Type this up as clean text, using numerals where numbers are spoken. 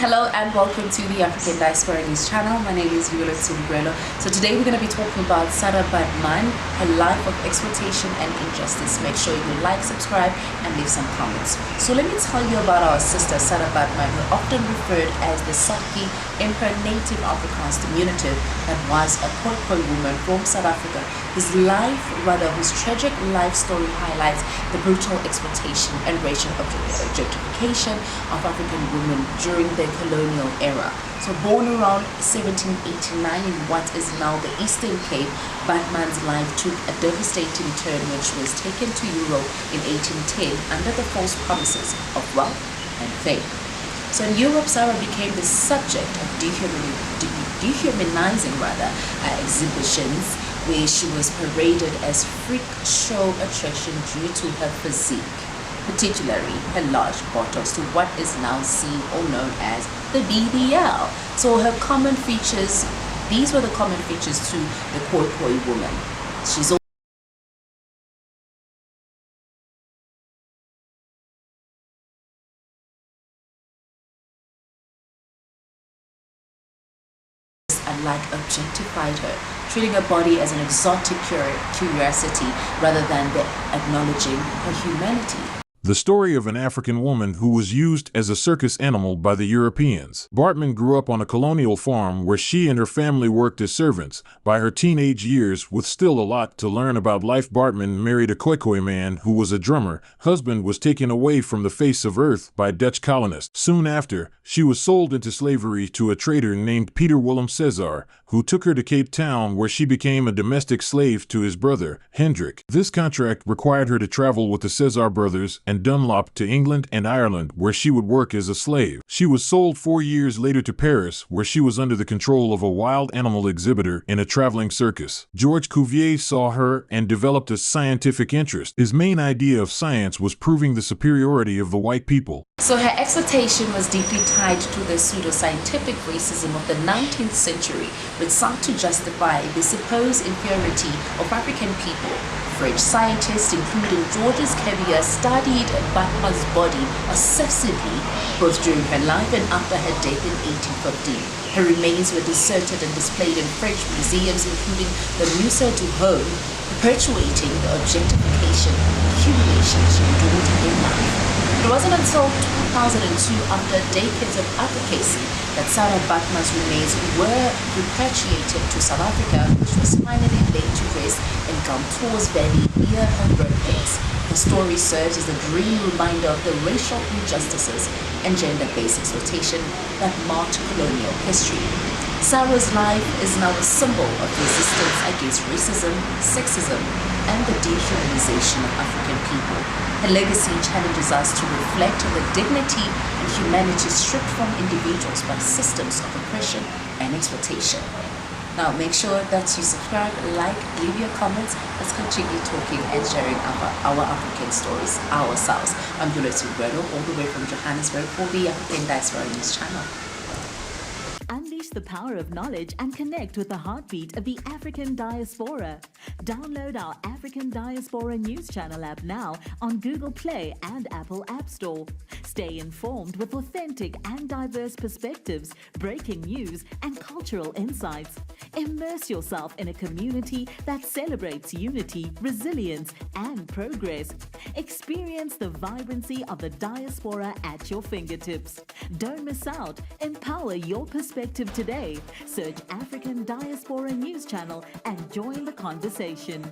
Hello and welcome to the African Diaspora News channel. My name is Vuyo Mgwelo. So today we're going to be talking about Sara Baartman, her life of exploitation and injustice. Make sure you like, subscribe and leave some comments. So let me tell you about our sister Sara Baartman, who often referred as the Saki in her native Afrikaans diminutive, and was a Khoikhoi woman from South Africa whose tragic life story highlights the brutal exploitation and racial objectification of African women during the colonial era. So born around 1789 in what is now the Eastern Cape, Baartman's life took a devastating turn when she was taken to Europe in 1810 under the false promises of wealth and fame. So in Europe, Sara became the subject of dehumanizing exhibitions where she was paraded as freak show attraction due to her physique, particularly her large buttocks, to what is now seen or known as the BBL. So her common features, these were the common features to the Khoikhoi woman. She's unlike objectified her, treating her body as an exotic curiosity rather than acknowledging her humanity. The story of an African woman who was used as a circus animal by the Europeans. Baartman grew up on a colonial farm where she and her family worked as servants. By her teenage years, with still a lot to learn about life, Baartman married a Khoikhoi man who was a drummer. Husband was taken away from the face of earth by Dutch colonists. Soon after, she was sold into slavery to a trader named Pieter Willem Cesar, who took her to Cape Town, where she became a domestic slave to his brother, Hendrik. This contract required her to travel with the Cesar brothers and Dunlop to England and Ireland, where she would work as a slave. She was sold 4 years later to Paris, where she was under the control of a wild animal exhibitor in a traveling circus. Georges Cuvier saw her and developed a scientific interest. His main idea of science was proving the superiority of the white people. So her exploitation was deeply tied to the pseudo-scientific racism of the 19th century, which sought to justify the supposed inferiority of African people. French scientists, including Georges Cuvier, studied Baartman's body obsessively, both during her life and after her death in 1815. Her remains were deserted and displayed in French museums, including the Musée du Homme, perpetuating the objectification and humiliation she endured in life. It wasn't until 2002, after decades of advocacy, that Sara Baartman's remains were repatriated to South Africa, which was finally laid to rest in Gamto's Valley near her birthplace. Her story serves as a grim reminder of the racial injustices and gender-based exploitation that marked colonial history. Sara's life is now a symbol of resistance against racism, sexism, and the dehumanization of African people. Her legacy challenges us to reflect on the dignity and humanity stripped from individuals by systems of oppression and exploitation. Now make sure that you subscribe, like, leave your comments. Let's continue talking and sharing our African stories ourselves. I'm Vuyo Mgwelo, all the way from Johannesburg for the African Diaspora News channel. Unleash the power of knowledge and connect with the heartbeat of the African Diaspora. Download our African Diaspora News channel app now on Google Play and Apple App Store. Stay informed with authentic and diverse perspectives, breaking news and cultural insights. Immerse yourself in a community that celebrates unity, resilience and progress. Experience the vibrancy of the diaspora at your fingertips. Don't miss out. Empower your perspective today. Search African Diaspora News channel and join the conversation.